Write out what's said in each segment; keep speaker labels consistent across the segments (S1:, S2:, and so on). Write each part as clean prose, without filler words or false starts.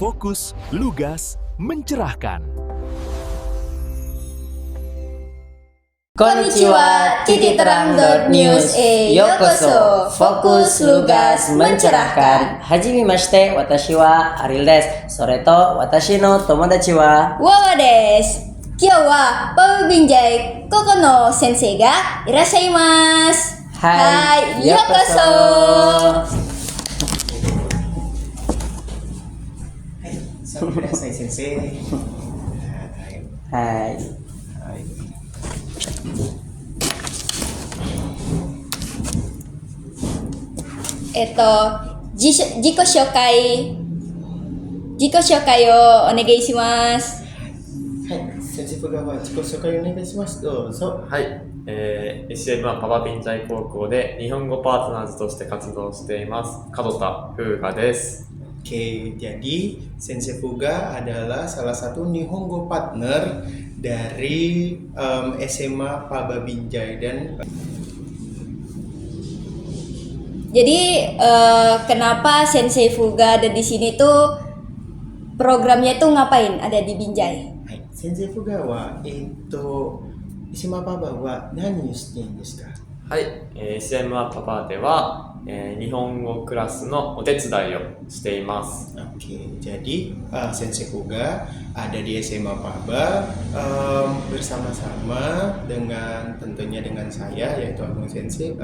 S1: Fokus, lugas, mencerahkan.
S2: Konnichiwa, titikterang.news yokoso, fokus, lugas, mencerahkan.
S3: Hajime mashite, watashi wa Ariel desu. Soreto, watashi no tomodachi wa
S2: Wawa desu. Kyou wa Baba Binjai Koko no sensei ga irashaimasu. Hai, yokoso.
S4: Saya sensei.
S3: Hai.
S2: Jiko shokai o onegai shimasu.
S4: はい、先生が自己紹介お願いします。どうぞ。
S5: はい、SM はパパビンジャイ高校で日本語パートナーズとして活動しています門田風雅です。
S4: Oke, jadi Sensei Fuga adalah salah satu Nihongo partner dari SMA Paba Binjai dan
S2: Jadi kenapa Sensei Fuga ada di sini tuh programnya tuh ngapain ada di Binjai?
S4: はい、先生フガはSMA パパは何をしているんですか？
S5: はい、SM はパパでは、日本語クラスのお手伝いをしています。
S4: Oke, jadi Sensei Fuga ada di SMA Paba bersama-sama dengan tentunya dengan saya yaitu Agung Sensei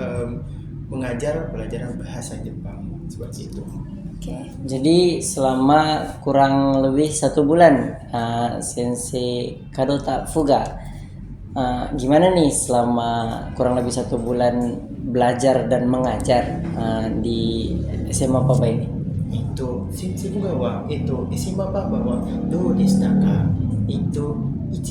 S4: mengajar pelajaran bahasa Jepang seperti itu.
S2: Oke.
S3: Jadi selama kurang lebih 1 bulan Sensei Kadota Fuga gimana nih selama kurang lebih 1 bulan belajar dan mengajar di SMA Paba ini?
S4: 先生がはSMA パパはどうでしたか？1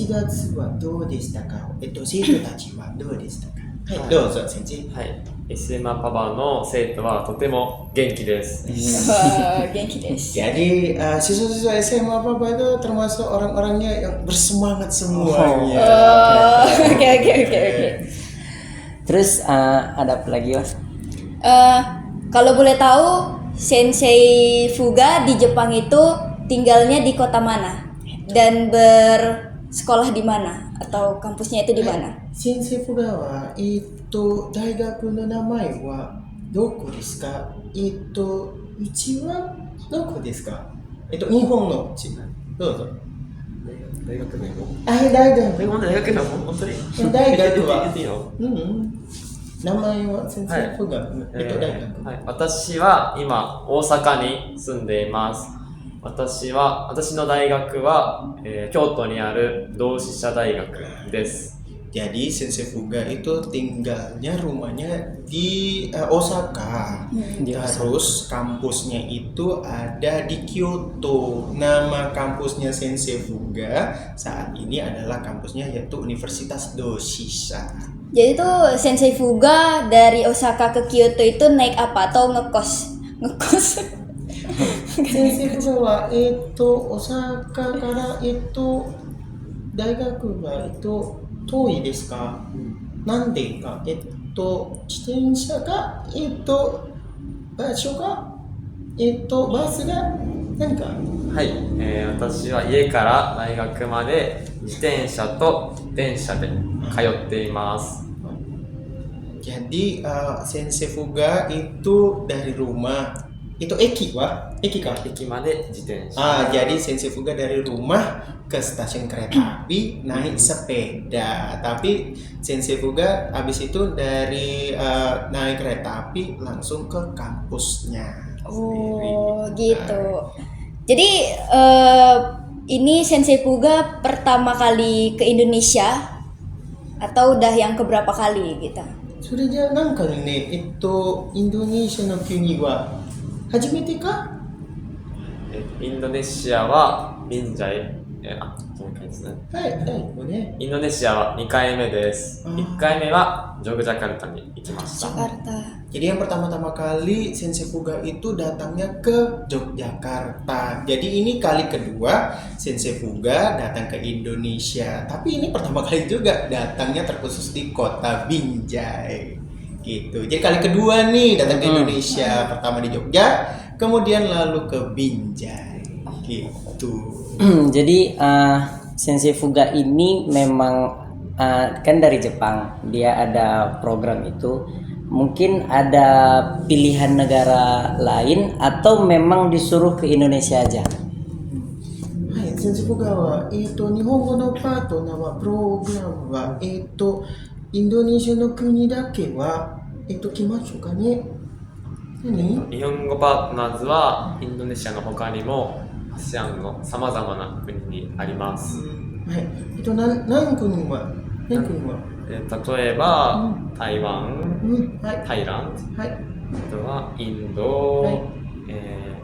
S4: 月はどうでしたか？生徒たちはどうでしたか？はい、どうぞ先生。
S5: はい、SM パパの生徒はとても元気です。
S2: Genki desu.
S4: Jadi siswa-siswa SMA Papa itu termasuk orang-orangnya yang bersemangat semuanya.
S2: Oke.
S3: Terus ada apa lagi Mas?
S2: Kalau boleh tahu Sensei Fuga di Jepang itu tinggalnya di kota mana dan bersekolah di mana atau kampusnya itu di mana?
S4: 先生フガは大学の名前はどこですか？うちはどこですか？日本のうち。どうぞ。
S5: 大学名簿。
S4: 大学。
S5: 大学名簿本当に。
S4: 大学は
S5: 言っていいの？
S4: 名前は先生フガ、大学。
S5: はい、私は今大阪に住んでいます。私の大学は、京都にある同志社大学です。
S4: Jadi Sensei Fuga itu tinggalnya rumahnya di Osaka. Terus kampusnya itu ada di Kyoto. Nama kampusnya Sensei Fuga saat ini adalah kampusnya yaitu Universitas Doshisha.
S2: Jadi tuh Sensei Fuga dari Osaka ke Kyoto itu naik apa atau ngekos?
S4: Sensei Fuga wa Osaka kara daigaku wa 遠いですか？なんでか？自転車か？場所か？バスが何か？
S5: はい、私は家から大学まで自転車と電車で通っています。
S4: Jadi Sensei Fuga itu dari rumah eki kah?
S5: 駅まで自転車。
S4: Jadi Sensei Fuga dari rumah ke stasiun kereta api naik sepeda. Tapi Sensei Fuga habis itu dari naik kereta api langsung ke kampusnya.
S2: Oh gitu. Jadi ini Sensei Fuga pertama kali ke Indonesia atau udah yang keberapa kali gitu?
S4: それじゃなんかね、インドネシアの国は初めてか？
S5: インドネシアはビンジャイ、そうですね。
S4: はい、ね。
S5: インドネシアは2回目です。1回目はジョグジャカルタに行きました。
S4: Jadi yang pertama-tama kali Sensei Fuga itu datangnya ke Yogyakarta. Jadi ini kali kedua Sensei Fuga datang ke Indonesia. Tapi ini pertama kali juga datangnya terkhusus di kota Binjai. Gitu. Jadi kali kedua nih datang ke Indonesia. Pertama di Jogja, kemudian lalu ke Binjai. gitu.
S3: Jadi Sensei Fuga ini memang kan dari Jepang, dia ada program itu. Mungkin ada pilihan negara lain atau memang disuruh ke Indonesia aja?
S4: はい、先生僕らは、日本語のパートナーは、プログラムは、インドネシアの国だけは、来ましょうかね。何
S5: 日本語パートナーズはインドネシアの他にも ASEAN のさまざまな国にあります。
S4: はい、何国は
S5: 例えば、台湾、
S4: はい、
S5: タイランド、
S4: はい、
S5: あとはインド、
S4: はい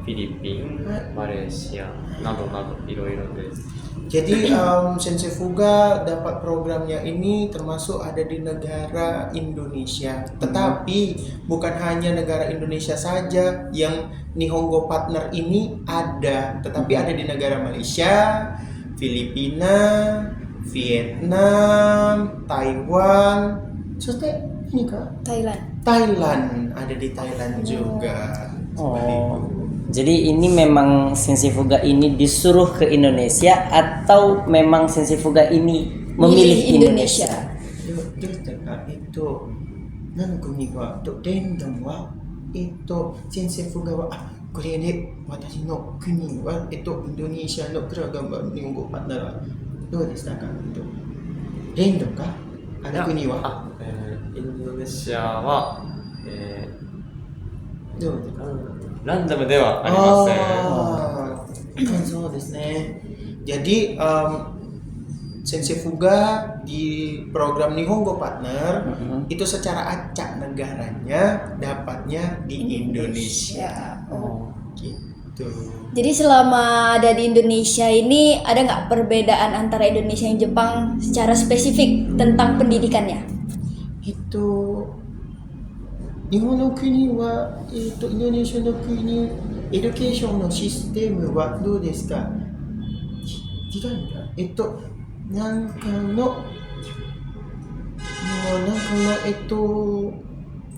S5: フィリピン、
S4: はい
S5: マレーシアなどなどいろいろです。
S4: Jadi Sensei Fuga dapat programnya ini termasuk ada di negara Indonesia. Tetapi bukan hanya negara Indonesia saja yang Nihongo Partner ini ada, tetapi ada di negara Malaysia, Filipina, Vietnam, Taiwan, Soste, ini kak? Thailand, ada di Thailand juga. Seperti itu.
S3: Jadi ini memang Sensei Fuga ini disuruh ke Indonesia atau memang Sensei Fuga ini memilih Indonesia?
S4: どうしたか、何の国は、レンダムは、先生フガは、これで私の国は、インドネシアのプログラム日本語パートナーはどうでしたか、レンダムか、あの国は。
S5: インドネシアは、
S4: どうですか。
S5: ランダムではありません。
S4: そうですね。Jadi Sensei Fuga di program Nihongo Partner itu secara acak negaranya dapatnya di Indonesia. Gitu.
S2: Jadi selama ada di Indonesia ini ada nggak perbedaan antara Indonesia dan Jepang secara spesifik tentang pendidikannya?
S4: 日本の国は、インドネシアの国、エデュケーションのシステムはどうですか。違うんだ。なんかの、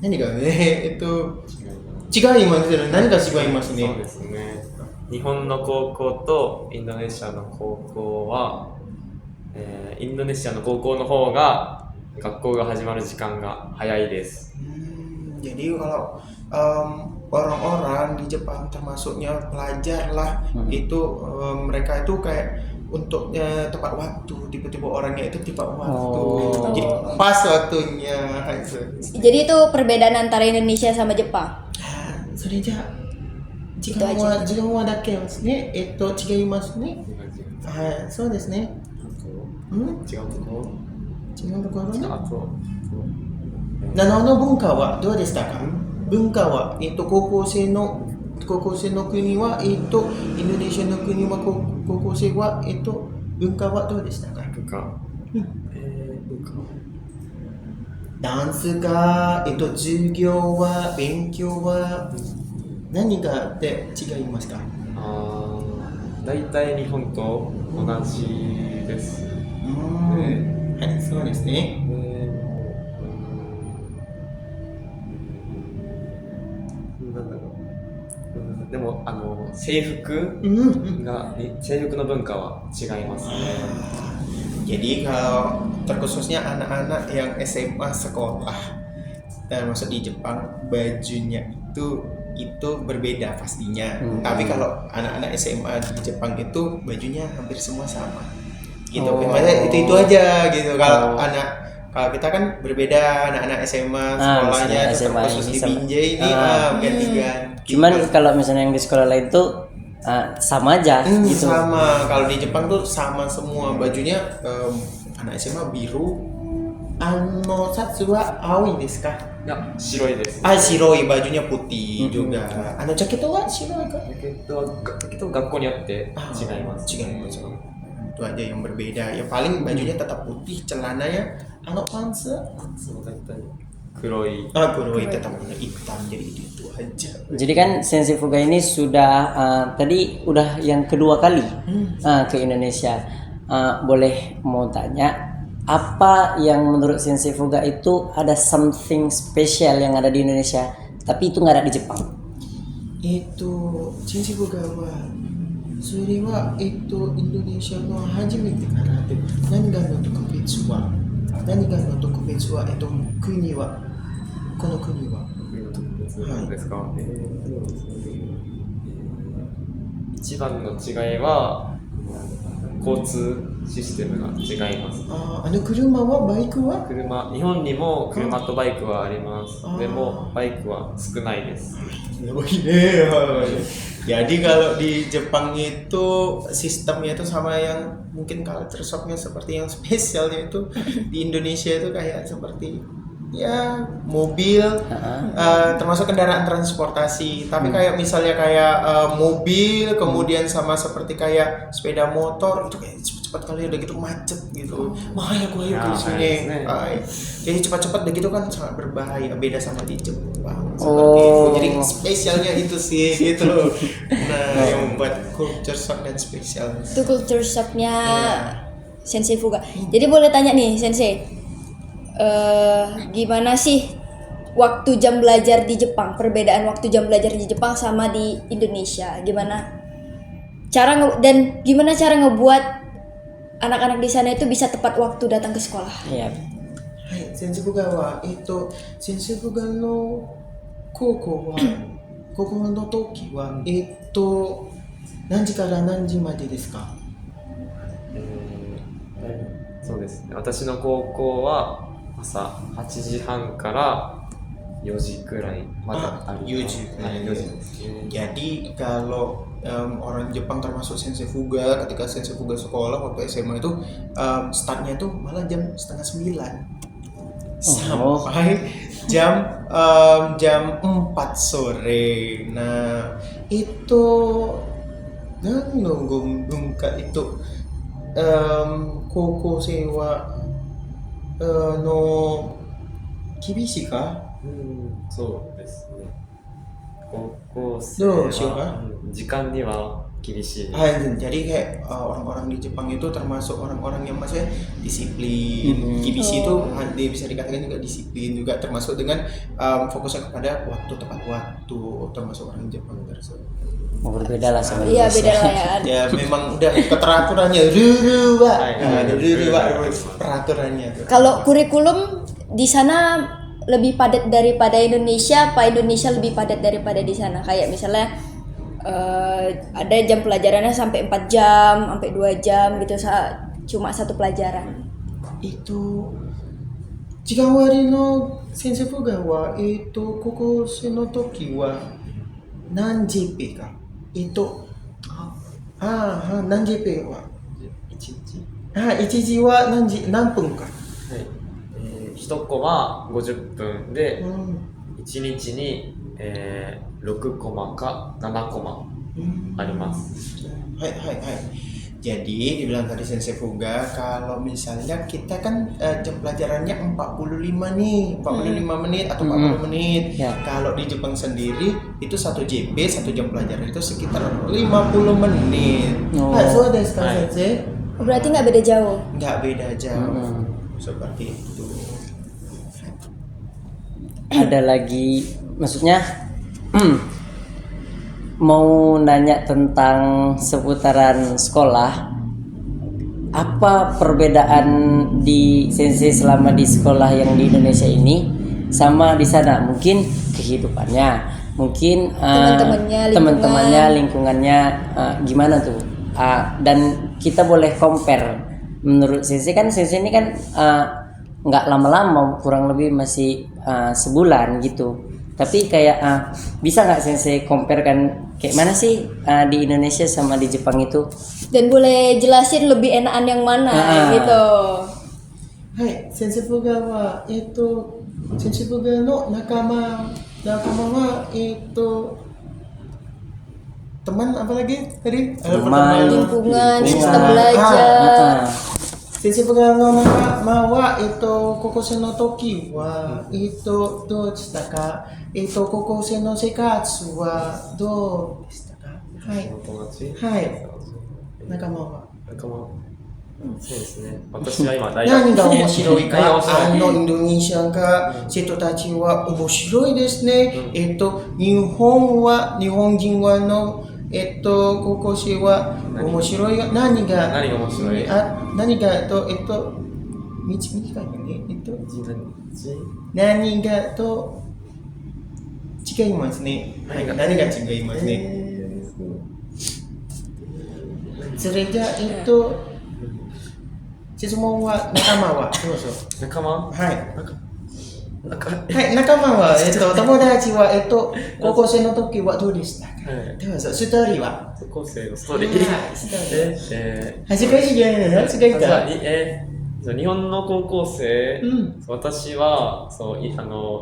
S4: 何がね、違いますね。何が違いますね。
S5: そうですね。日本の高校とインドネシアの高校は、インドネシアの高校の方が学校が始まる時間が早いです。
S4: Jadi kalau orang-orang di Jepang termasuknya pelajar lah itu mereka itu kayak untuk tepat waktu, tiba-tiba orangnya itu tepat waktu, jadi pas waktunya.
S2: Jadi itu perbedaan antara Indonesia sama Jepang.
S4: それじゃ時間はだけですね。違いますね。はい、そうですね。
S5: 違うところ？
S4: 違うところね。
S5: あと。
S4: 7の文化はどうでしたか。文化は、高校生の国は、インドネシアの国は高校生は、文化はどうでしたか。
S5: 文化。
S4: ダンスが、授業は、勉強は、何がで違いますか。
S5: だいたい日本と同じです。
S4: はい、そうですね。
S5: でも制服の文化は違いますね。
S4: Jadi kalau terkhususnya anak-anak yang SMA sekolah dan masuk di Jepang bajunya itu berbeda pastinya. Tapi kalau anak-anak SMA di Jepang itu bajunya hampir semua sama. Gitu. Maksudnya itu aja gitu. Kalau kita kan berbeda, anak-anak SMA sekolahnya terkhusus di Binjai ini ganti-ganti.
S3: Cuman kalau misalnya yang di sekolah lain tuh sama aja gitu.
S4: Sama. Kalau di Jepang tuh sama semua bajunya. Anak SMA biru. Satsu wa aoi desu ka?
S5: Ya, shiroi desu.
S4: Shiroi, bajunya putih juga. Jaket wa shiroi ka?
S5: Jaket wa gakkou ni yotte chigaimasu.
S4: Itu aja yang berbeda. Ya paling bajunya tetap putih, celananya pants. Kuroi tetap warna hitam, jadi itu aja.
S3: Jadi kan Sensei Fuga ini sudah tadi udah yang kedua kali ke Indonesia. Boleh mau tanya apa yang menurut Sensei Fuga itu ada something special yang ada di Indonesia tapi itu nggak ada di Jepang?
S4: Sensei Fuga wa それは、インドネシアの初めてからで、何がの特別は、国は、この国は、
S5: そうですか。一番の違いは交通システムが違います。
S4: 車は、バイクは
S5: 日本にも車とバイクはあります。でもバイクは少ないです。
S4: Jadi kalau di Jepang itu sistemnya itu sama yang mungkin culture shocknya seperti yang spesialnya itu di Indonesia itu kayak seperti ya mobil termasuk kendaraan transportasi, tapi kayak misalnya kayak mobil kemudian sama seperti kayak sepeda motor itu kayak cepat-cepat kali udah gitu macet gitu, bahaya gue di sini. Jadi cepat-cepat udah gitu kan sangat berbahaya, beda sama di Jepang seperti itu. Jadi spesialnya itu sih gitu loh. Nah yang membuat culture shock dan spesial
S2: Itu culture shocknya Sensei Fuga. Jadi boleh tanya nih Sensei, gimana sih waktu jam belajar di Jepang, perbedaan waktu jam belajar di Jepang sama di Indonesia? Gimana cara ngebuat anak-anak di sana itu bisa tepat waktu datang ke sekolah?
S3: Iya.
S4: Sensei Fuga wa Sensei Fuga no koko no toki wa nanji kara nanji made desu ka?
S5: そうですね。私の高校は朝8時半から4時くらいまであります。4時ですね。
S4: Jadi kalau orang Jepang termasuk Sensei Fuga, ketika Sensei Fuga sekolah waktu SMA itu startnya itu malah jam 8:30 sampai jam 4 sore. Nah itu nani no bunka itu koko sewa no kibishii ka?
S5: そうですね。高校生
S4: どうしようか
S5: は時間には厳しいです。
S4: Jadi kayak orang-orang di Jepang itu termasuk orang-orang yang maksudnya disiplin. Kibishii itu bisa dikatakan juga disiplin juga, termasuk dengan fokusnya kepada waktu tepat waktu, termasuk orang Jepang tersebut.
S3: Berbeda lah sama
S2: Iya
S3: Indonesia.
S2: beda lah ya.
S4: Ya memang udah keteraturannya ruruwa, peraturannya.
S2: Kalau kurikulum di sana lebih padat daripada Indonesia, apa Indonesia lebih padat daripada di sana? Kayak misalnya ada jam pelajarannya sampai 4 jam, sampai 2 jam gitu, cuma satu pelajaran.
S4: Itu Jigawari no Sensei Fuga wa kokosei no toki wa nan JP ka? 何 JP は1時は何分か。
S5: 1コマ50分で1日に6コマか7コマあります。
S4: Jadi dibilang tadi Sensei Fuga kalau misalnya kita kan jam pelajarannya 45 nih, 45 menit atau 40 menit. Kalau di Jepang sendiri itu 1 JP, 1 jam pelajaran itu sekitar 50 menit. So desu ka Sensei?
S2: Berarti nggak beda jauh?
S4: Nggak beda jauh. Seperti itu.
S3: Ada lagi, maksudnya mau nanya tentang seputaran sekolah. Apa perbedaan di Sensei selama di sekolah yang di Indonesia ini sama di sana? Mungkin kehidupannya, mungkin teman-temannya, lingkungannya gimana tuh? Dan kita boleh compare. Menurut Sensei kan Sensei ini kan nggak lama-lama, kurang lebih masih sebulan gitu. Tapi kayak bisa nggak Sensei compare kan kayak mana sih di Indonesia sama di Jepang itu?
S2: Dan boleh jelasin lebih enakan yang mana gitu.
S4: Sensei Fuga wa Sensei Fuga no nakama wa teman apa lagi tadi?
S2: Lingkungan, sistem belajar.
S4: Sensei Fuga no nakama wa kokosei no toki wa do deshita ka? Kokosei no seikatsu wa do deshita ka? 仲間は
S5: そうですね。私は今大学。
S4: 何が面白いか、インドネシアが生徒たちは面白いですね。日本人は高校生は面白いが何が
S5: 何が面白い？
S4: 何が短いよね。何がと違いますね。何が違いますね。それじゃ質問は仲間はどうぞ。
S5: 仲間？
S4: はい。仲間は友達は高校生の時はどうでしたか？どうぞ。ストーリーは？
S5: 高校生のストーリー。
S4: 恥ずかしいじゃないの？違うか？
S5: 日本の高校生、私は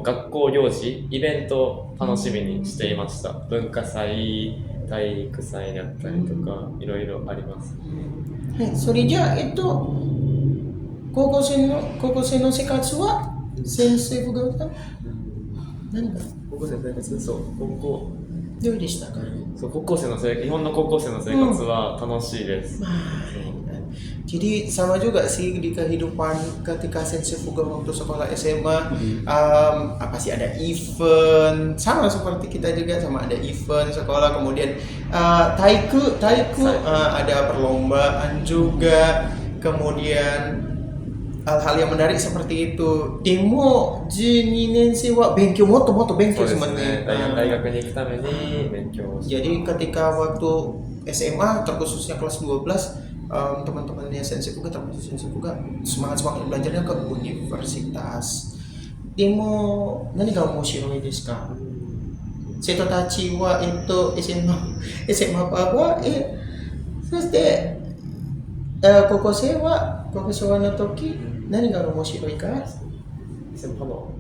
S5: 学校行事、イベントを楽しみにしていました。文化祭、体育祭だったりとか、いろいろあります。
S4: はい、それじゃあ高校生の生活は先生が何が？
S5: 高校生の生活、
S4: どうでしたか？
S5: 日本の高校生の生活は楽しいです。
S4: Jadi sama juga sih di kehidupan ketika sensifuga waktu sekolah SMA apa sih ada event sama seperti kita juga sama ada event sekolah kemudian taiku ada perlombaan juga kemudian hal-hal yang menarik seperti itu. Demo 12年生は勉強もっと勉強しますね。
S5: 大学に行くために勉強します。
S4: Jadi ketika waktu SMA terkhususnya kelas 12 teman-temannya sensifuga termasuk sensifuga semangat belajarnya ke universitas. Demo nani ga omoshiroi desu ka? Seito tachi wa SMA パパそして高校生はの時何が面白いか？
S5: SMA パパ。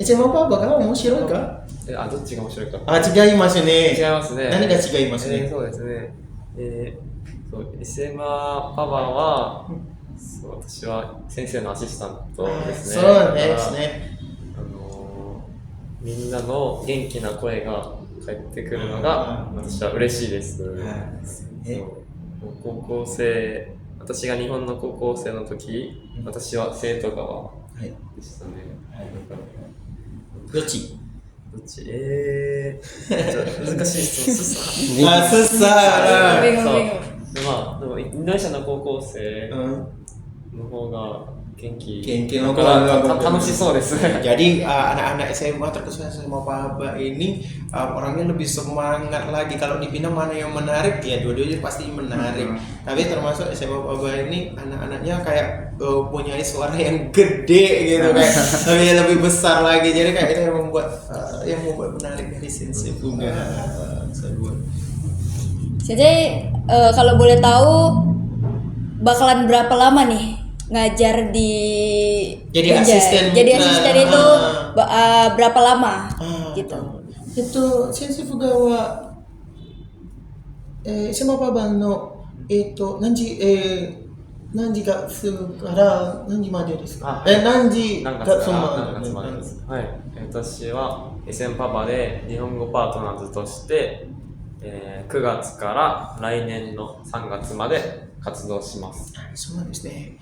S4: SMA パパが面白いか？
S5: どっちが面白いか。
S4: 違いますね。
S5: 違いますね。
S4: 何が違いますね。
S5: そうですね。SMA パパは、私は先生のアシスタントですね。
S4: そうですね。
S5: みんなの元気な声が返ってくるのが私は嬉しいです。高校生、私が日本の高校生の時、私は生徒側でしたね。
S4: どっち？
S5: 難しい質問。
S4: すさ
S5: でもインドネシアの高校生の方が元気
S4: の子
S5: が楽しそうです。
S4: Jadi anak-anak SMA terkhususnya SMA Paba ini orangnya lebih semangat lagi. Kalau dipindah mana yang menarik ya dua-duanya pasti menarik. Tapi termasuk SMA Paba ini anak-anaknya kayak punya suara yang gede gitu kayak lebih besar lagi. Jadi kayak itu yang membuat menarik dari sensifuga.
S2: Sensei, kalau boleh tahu bakalan berapa lama nih ngajar di
S4: jadi asisten
S2: itu berapa lama gitu?
S4: Sensifuga wa SMA Paba no何時がから何時までですか？何時が
S5: 何月までです。はい。私は SM パパで日本語パートナーズとして、9月から来年の3月まで活動します。
S4: そうですね。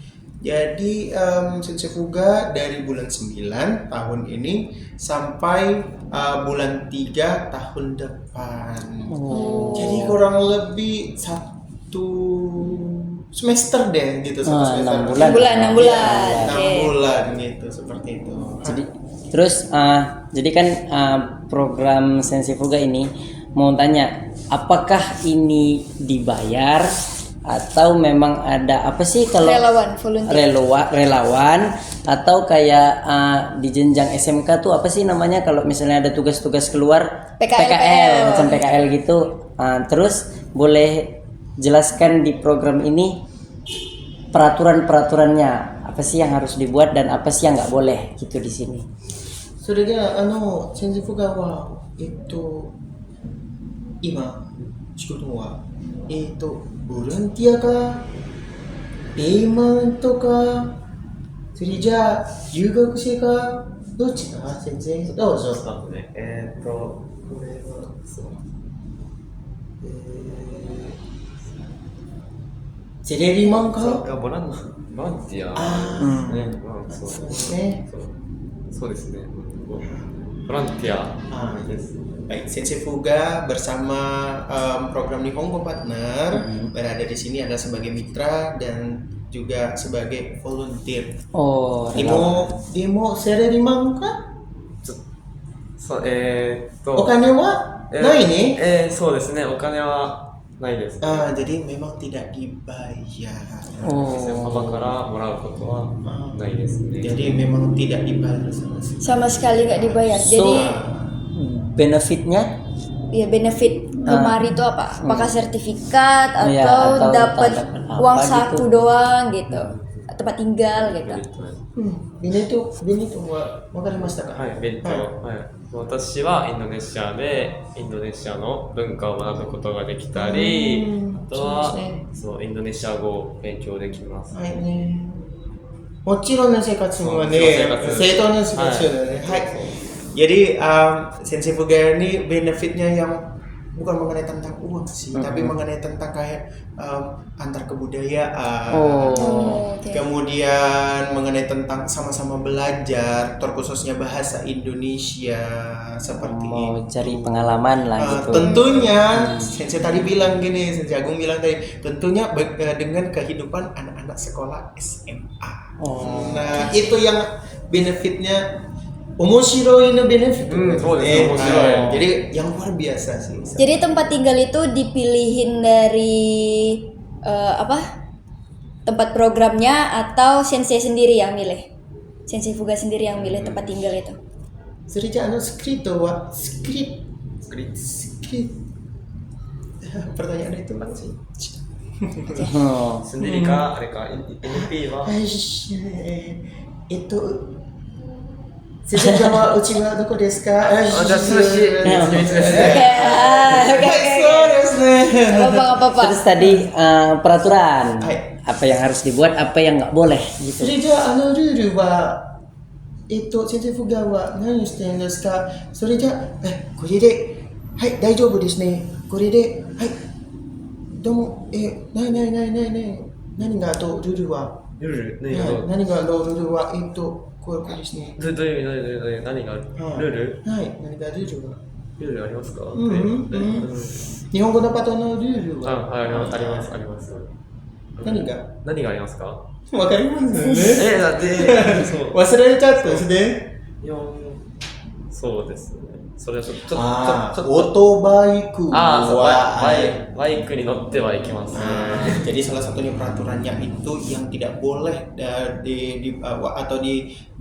S4: Jadi sensifuga dari bulan 9 tahun ini sampai bulan 3 tahun depan. Jadi kurang lebih 1 semester deh gitu, 1 semester.
S2: 6 bulan.
S4: 6 bulan gitu, seperti itu.
S3: Jadi kan program sensifuga ini mau tanya, apakah ini dibayar atau memang ada apa sih kalau relawan atau kayak di jenjang SMK tuh apa sih namanya kalau misalnya ada tugas-tugas keluar PKL macam PKL gitu. Terus boleh jelaskan di program ini peraturan-peraturannya apa sih yang harus dibuat dan apa sih yang nggak boleh gitu di sini.
S4: それでsensifuga wa今仕事はボランティアかペイマントかそれじゃあ留学生かどっちか先生どうぞ。
S5: これはそう
S4: セレリマンか
S5: ボランティア
S4: そうですね。
S5: そうですね。ボランティアです。
S4: Baik, Sensei Fuga bersama program Nihongo Partner berada di sini adalah sebagai mitra dan juga sebagai volunteer.
S3: Oh,
S4: Demo salaryman ka?
S5: そう
S4: お金はないね。
S5: そうですね、お金はないです。
S4: Jadi memang tidak dibayar.
S5: パパからもらうことはないですね。
S4: Jadi memang tidak dibayar sama sekali.
S2: Sama sekali nggak dibayar. Jadi
S3: benefitnya
S2: ya benefit kemari itu apa? Apakah sertifikat atau,
S3: Iya, atau
S2: dapat
S3: apa
S2: uang
S3: gitu.
S2: saku doang gitu, tempat tinggal gitu.
S4: ベネトはわかりましたか？
S5: はい、勉強、はい。私はインドネシアでインドネシアの文化を学ぶことができたり、あとはそうインドネシア語を勉強できます。
S4: はいね。もちろんの生活はね、正当な生活だね。はい。Jadi Sensei Fuga ini benefitnya yang bukan mengenai tentang uang sih, tapi mengenai tentang kayak antar kebudayaan,
S2: Okay.
S4: kemudian mengenai tentang sama-sama belajar, terkhususnya bahasa Indonesia seperti
S3: mau
S4: itu.
S3: cari pengalaman lah gitu.
S4: Tentunya, Sensei tadi bilang gini, Sensei Agung bilang tadi, tentunya dengan kehidupan anak-anak sekolah SMA. Nah, itu yang benefitnya. Omoshiroi no benefit. Jadi yang luar biasa sih.
S2: Jadi tempat tinggal itu dipilihin dari tempat programnya atau sensei sendiri yang milih? Sensei Fuga sendiri yang milih tempat tinggal itu?
S4: それじゃscript pertanyaan itu apa sih?
S5: Sendiri kah, NP は
S4: itu Sejauh uchi wa doko desu ka?
S2: Apa-apa.
S3: Terus tadi peraturan apa yang harus dibuat, apa yang nggak boleh gitu.
S4: それじゃルールは先生フガは何をしてるんですか？それじゃこれではい大丈夫ですね。これではいどうも何がとルールは何がルールはこういうことですね。
S5: どういう意味何がルール
S4: はい何がルールは
S5: ルールありますか？
S4: 日本語のパターンのルールは
S5: はい、あります。
S4: 何が
S5: ありますか？
S4: わかりますね。
S5: だってそう
S4: 忘れちゃったですね。
S5: いやそうですね。それはちょっと
S4: オートバイク
S5: バイクに乗ってはいけますね。
S4: Jadi salah satunya peraturannya itu yang tidak boleh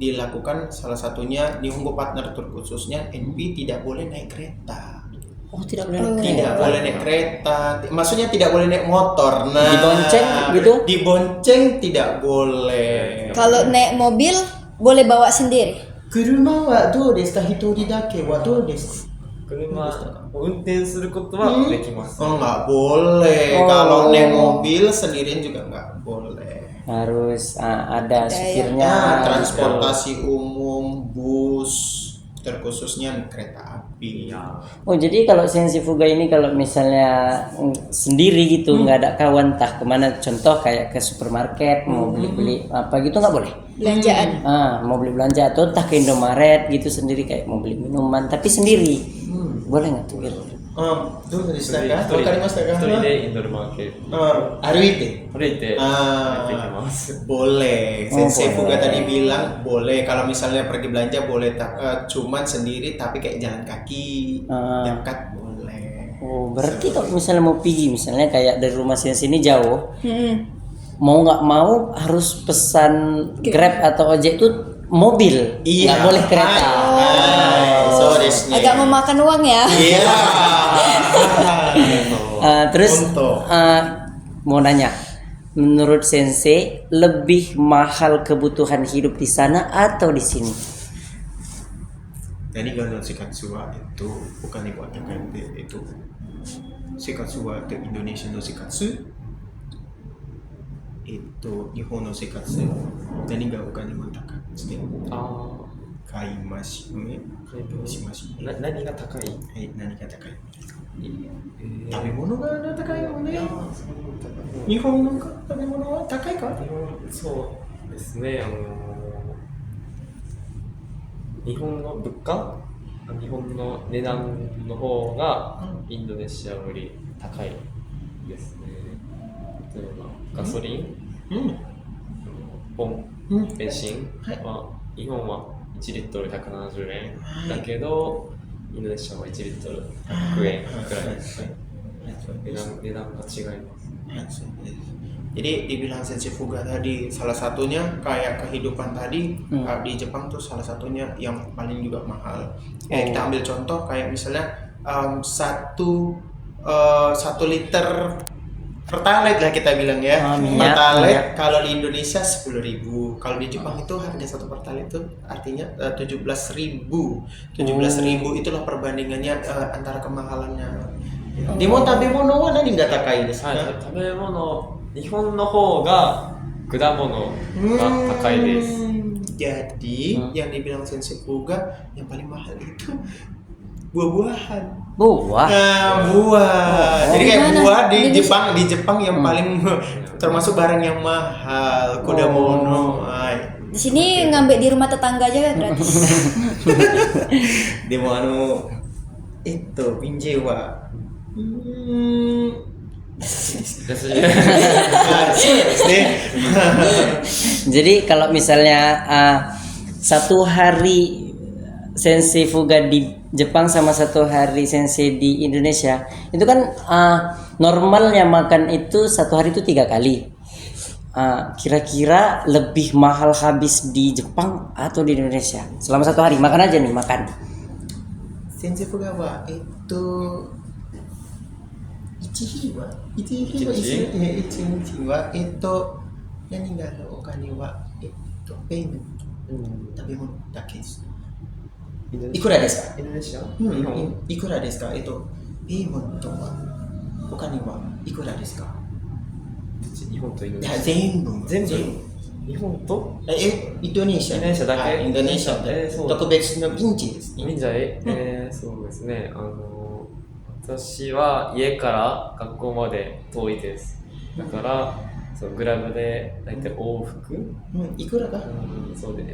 S4: dilakukan salah satunya Nihongo Partner terkhususnya NP tidak boleh naik kereta.
S3: Oh, tidak boleh naik kereta.
S4: Tidak boleh naik kereta. Maksudnya tidak boleh naik motor. Nah,
S3: dibonceng gitu?
S4: Dibonceng tidak boleh.
S2: Kalau naik mobil boleh bawa sendiri.
S4: 車はどうですか？一人だけはどうですか？
S5: 車運転することはできます。
S4: Nggak boleh. Kalau naik mobil sendirian juga nggak boleh.
S3: Harus ada supirnya.
S4: Transportasi umum, bus, terkhususnya kereta api.
S3: Oh, jadi kalau Sensei Fuga ini kalau misalnya sendiri gitu nggak ada kawan tah kemana, contoh kayak ke supermarket mau beli apa gitu nggak boleh.
S2: Belanjaan.
S3: Mau beli belanja atau entah ke Indomaret gitu sendiri kayak mau beli minuman tapi sendiri. Boleh nggak tuh?
S4: どうでしたか？わかりましたか？
S5: 一人でインドルマーケット
S4: 歩いて
S5: 歩いてやってきます。
S4: boleh. Sensei Fuga tadi bilang boleh kalau misalnya pergi belanja boleh cuman sendiri tapi kayak jalan kaki dekat boleh.
S3: Oh, berarti kalau misalnya mau pergi misalnya kayak dari rumah Sensei ini jauh, mau nggak mau harus pesan Grab atau ojek itu mobil, nggak boleh kereta.
S2: Agak memakan uang ya.
S4: Iya.
S3: Terus mau nanya, menurut Sensei lebih mahal kebutuhan hidup di sana atau di sini?
S4: Jadi kalau Shikatsu itu bukan dikatakan itu Shikatsu itu Indonesia no Shikatsu itu Nihon no Shikatsu dan nggak bukan dimatakan. 買いましょうね。しましょう。
S5: 何が高い？
S4: はい、何が高い？食べ物が高いよね。日本の食べ物は高いか？
S5: そうですね。日本の物価日本の値段の方がインドネシアより高いですね。例えばガソリン、
S4: うん
S5: ポン、
S4: うん
S5: ベンジンは日本は1リットル170円だけど、インドネシアは1リットル100円くらいです。値段が違います。
S4: Jadi dibilang sensifuga tadi salah satunya kayak kehidupan tadi di Jepang tuh salah satunya yang paling juga mahal. Kita ambil contoh kayak misalnya satu liter Pertalite lah kita bilang ya. Pertalite kalau di Indonesia 10.000, kalau di Jepang itu harga satu Pertalite itu artinya 17.000. 17.000 itulah perbandingannya antara kemahalannya. Demo tabemono wa nani ga takai desu ka?
S5: 食べ物、日本の方が果物が高いです。
S4: Jadi yang dibilang sensifuga yang paling mahal itu buah-buahan.
S3: Buah.
S4: Nah, buah. Jadi kayak buah di Jepang yang paling termasuk barang yang mahal, kodamono.
S2: Di sini ngambil di rumah tetangga aja kan gratis.
S4: Demo itu pinjewa.
S3: Jadi kalau misalnya satu hari sensei fuga di Jepang sama satu hari sensei di Indonesia, itu kan normalnya makan itu satu hari itu 3 kali. Kira-kira lebih mahal habis di Jepang atau di Indonesia selama satu hari makan aja nih makan?
S4: Sensei fuga wa itu ichihi wa itu yang ninggal okane wa itu payment. Tapi mau dakes. Ikura desu ka?
S5: インドネシア、
S4: 日本いくらですかペイメントはお金はいくらですか
S5: 日本とインドネシア。
S4: 全部
S5: 日本と
S4: インドネシア
S5: インドネシアだけ
S4: インドネシア
S5: そう
S4: 特別のピンチですね
S5: 現在、そうですね。私は家から学校まで遠いです。だから、そうグラブで大体往復、
S4: いくらか
S5: そうで、
S4: い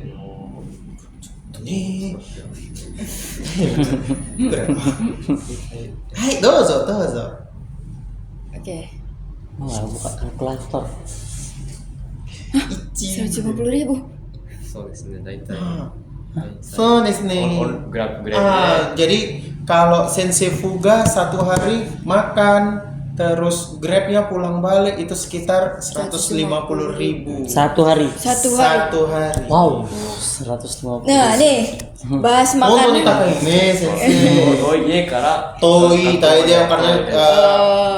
S4: くらはいどうぞ
S2: Oke.
S3: Buka kalkulator.
S2: 150.000.
S5: そうですね。大体。
S4: そうですね
S5: グラブで。
S4: jadi kalau sensei fuga satu hari makan terus grabnya pulang balik itu sekitar 150.000
S3: Satu hari.
S2: Satu hari.
S3: Wow, 150.
S2: Nah, nih bahas
S4: Mono nih
S2: makanan.
S4: ini sensei
S5: 遠い家から。
S4: Toi tadi dia karena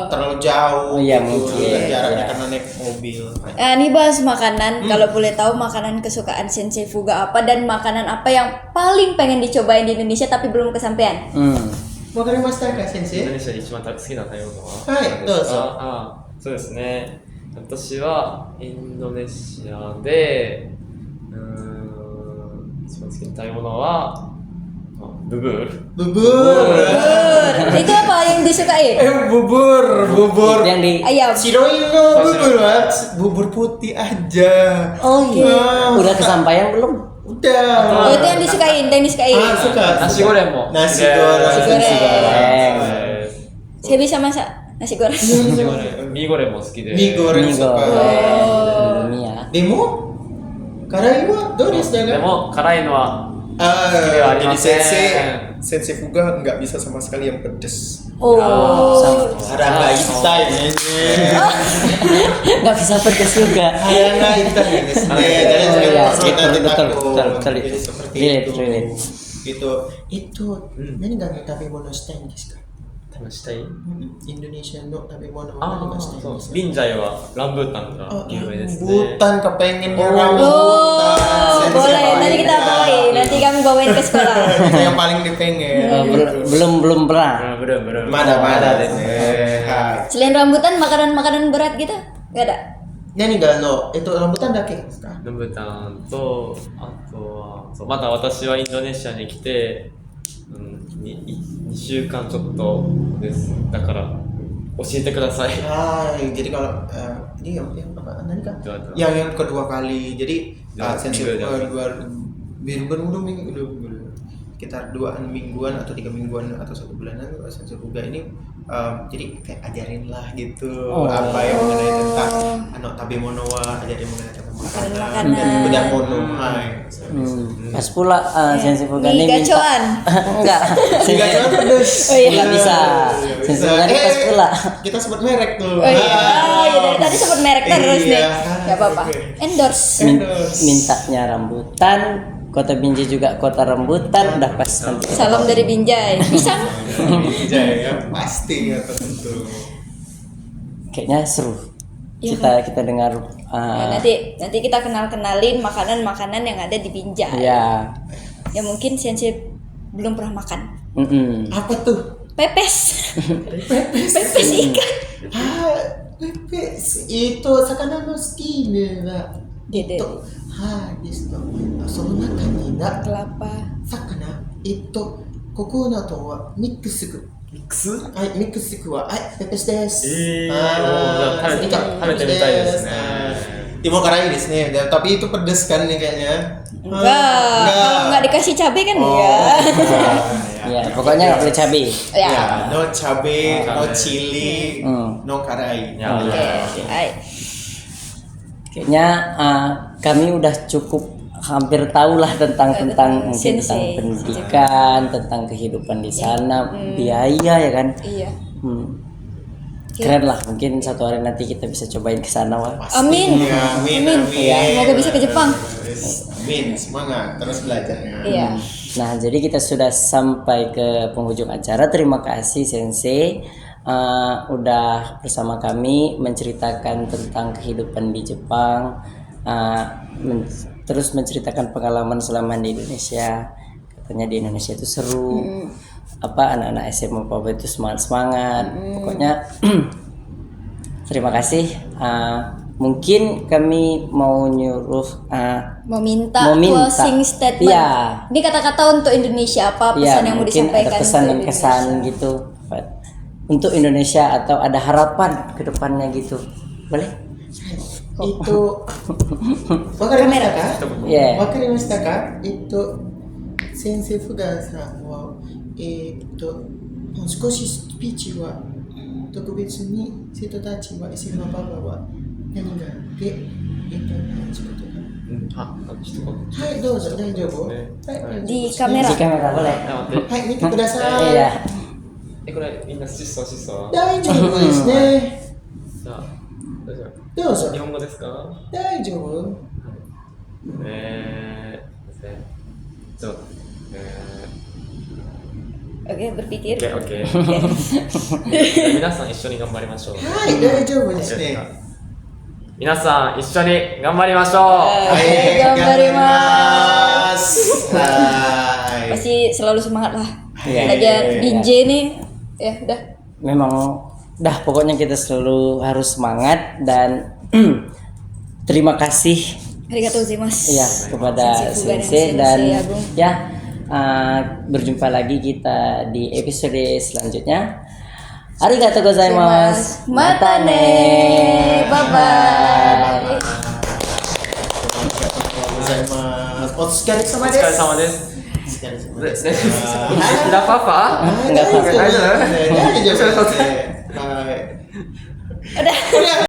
S4: terlalu jauh.
S3: Oh, iya,
S4: gitu.
S3: mungkin.
S4: Jaraknya
S3: Iya.
S4: karena naik mobil.
S2: Nah, ini bahas makanan. Kalau boleh tahu makanan kesukaan Sensei Fuga apa dan makanan apa yang paling pengen dicobain di Indonesia tapi belum kesampaian?
S4: Wakarimashita ka
S5: インド
S4: sensei?
S5: ネシアで一番好きな食べ物は
S4: はいどうぞ
S5: そうですね。私はインドネシアで一番好きな食べ物はブブール。
S4: Bubur.
S2: Itu apa yang disukain?
S4: Bubur.
S3: Yang di
S2: Ayam.
S4: Siroin lo bubur, Mas. Bubur putih aja.
S3: Oh iya. Udah kesampaian belum?
S4: Udah.
S2: Oh, itu yang disukain.
S4: Suka.
S5: Nasi goreng mo.
S4: Nasi goreng.
S2: Saya bisa masak nasi goreng.
S5: nasi goreng。ミーゴレンも好きで。
S4: Mie goreng suka.
S3: Indomie ya.
S4: Demo? Karai wa do desu
S5: で
S4: ka?
S5: も辛いのは
S4: Jadi sensei fuga nggak bisa sama sekali yang pedes.
S2: Oh.
S4: Haranga itai ini.
S3: Nggak bisa pedas juga.
S4: Haranga itai ini. Jadi
S3: Iya,
S4: kita
S3: betul.
S4: Jadi seperti
S3: Relate.
S4: Itu nani nggak tabemono shitai desu ka?
S5: したい。
S4: Indonesia no tabemono wa nani nggak shitai
S5: そう
S4: desu ka?
S5: ビンジャイはランブータンが有名ですね。
S4: Rambutan kepengennya
S2: Oh,
S4: rambutan.
S2: boleh. Nanti kita bawain. Nanti kami bawain ke sekolah.
S4: Itu yang paling dipengen.
S3: Belum pernah.
S5: Belum.
S4: Mada
S5: desu.
S2: Selain rambutan, makanan berat gitu? Gak ada?
S4: Nani nggak no? Itu rambutan dake desu ka?
S5: ランブータンと、あとは、そうまだ私はインドネシアに来て、2週間ちょっとです。だから教えてください。
S4: Jadi kalau ini yang apa? Nani ka?
S5: Itu.
S4: Yang kedua kali. Jadi
S5: Ya,
S4: sensei
S5: minggu aja.
S4: baru minggu. sekitar 2 mingguan atau 3 mingguan atau 1 bulanan Sensei Fuga ini jadi kayak ajarin lah gitu apa yang mengenai tentang Tabemono wa, ajarin mengenai tentang makanan dan bedak mono.
S3: Pas pula Sensei Fuga
S2: Mie
S3: ini minta
S2: gacoan.
S3: enggak.
S4: Tiga cuma pedes.
S3: Enggak bisa. Sensei Fuga ini pas pula
S4: Kita sebut merek tuh.
S2: Oh iya, ya dari tadi sebut merek terus nih.
S4: Iya.
S2: Gak apa-apa. Endorse.
S3: mintanya rambutan, kota Binjai juga kota rambutan, udah pas nanti.
S2: Salam dari Binjai. Pisang.
S4: Ya pasti ya tentu.
S3: Kayaknya seru.
S2: Iya,
S3: Kita dengar
S2: Ya, nanti kita kenalin makanan yang ada di Binjai.
S3: ya.
S2: Ya mungkin Sensei belum pernah makan.
S4: Apa tuh?
S2: Pepes. Pepes ikan.
S4: Pepes itu sakana no skin ga
S2: Gitu.
S4: Desu to. Sono naka ni na
S2: Kelapa.
S4: 魚ここなとはミックスクミックスはいミックスクははいペペスです
S5: 食べてみたいですね。
S4: Timo karai desu ne. Tapi itu pedes kan nih kayaknya.
S2: Enggak. Kalau enggak dikasih cabai kan ya.
S3: Ya, pokoknya nggak boleh cabai.
S2: Ya.
S4: No cabe, no chili, no karai.
S5: Ya,
S2: Oke. Baik.
S3: Kayaknya kami udah cukup hampir tahu lah tentang mungkin tentang
S2: Sensei.
S3: pendidikan, tentang kehidupan di sana, biaya ya kan.
S2: Iya.
S3: Keren lah, mungkin satu hari nanti kita bisa cobain ke sana wah.
S2: Amin.
S4: Ya, amin.
S2: Semoga bisa ke Jepang.
S4: Amin, semangat terus belajarnya.
S2: Iya.
S3: Nah, jadi kita sudah sampai ke penghujung acara. Terima kasih Sensei udah bersama kami menceritakan tentang kehidupan di Jepang, terus menceritakan pengalaman selama di Indonesia. Katanya di Indonesia itu seru. Anak-anak SMA Papua itu semangat. Pokoknya terima kasih. Mungkin kami mau nyuruh
S2: Mau minta closing statement.
S3: Iya.
S2: Ini kata-kata untuk Indonesia apa pesan yang mau
S3: mungkin
S2: disampaikan
S3: ada pesan dan
S2: untuk
S3: kesan
S2: Indonesia?
S3: gitu untuk Indonesia atau ada harapan ke depannya gitu. Boleh?
S4: Itu wakarimashita ka?
S3: Yeah.
S4: Wakarimashita ka? Itu Sensei Fugaさんは少しスピーチは特別に生徒たちは SMA パパは何があって話すことが
S5: 一言。
S4: はいどうぞ大丈夫
S5: ね
S4: はい
S2: Di kamera.
S3: Di kamera boleh.
S5: 待って。
S4: はい見てください
S3: Iya.
S5: これみんな質素
S4: 大丈夫ですね
S5: じゃあ、大丈夫。
S4: どうぞ
S5: 日本語ですか？
S4: 大丈夫
S5: ですね。ちょっと、
S2: Oke, berpikir.
S5: oke. 皆さん一緒に頑張りましょう。
S4: はい大丈夫ですね
S5: 皆さん一緒に頑張りましょう。
S4: はい
S2: 頑張りま
S4: ますはい
S2: Pasti selalu semangat lah.
S3: Iya.
S2: Belajar Binjai nih. Ya, udah.
S3: Memang pokoknya kita selalu harus semangat dan terima kasih
S2: Arigatou gozaimasu.
S3: ya kepada
S2: Sensei Fuga
S3: Sensei
S2: dan
S3: dan
S2: Sensei Agung.
S3: ya berjumpa lagi kita di episode selanjutnya. Arigatou gozaimasu.
S2: Mata ne. Bye bye.
S4: ございますお疲れ様
S5: お疲れ
S4: です
S5: 様です。
S4: お疲れ様
S5: で
S4: です
S5: でtidak apa-apa?
S3: Enggak apa-apa.
S4: Daijoubu desuねはい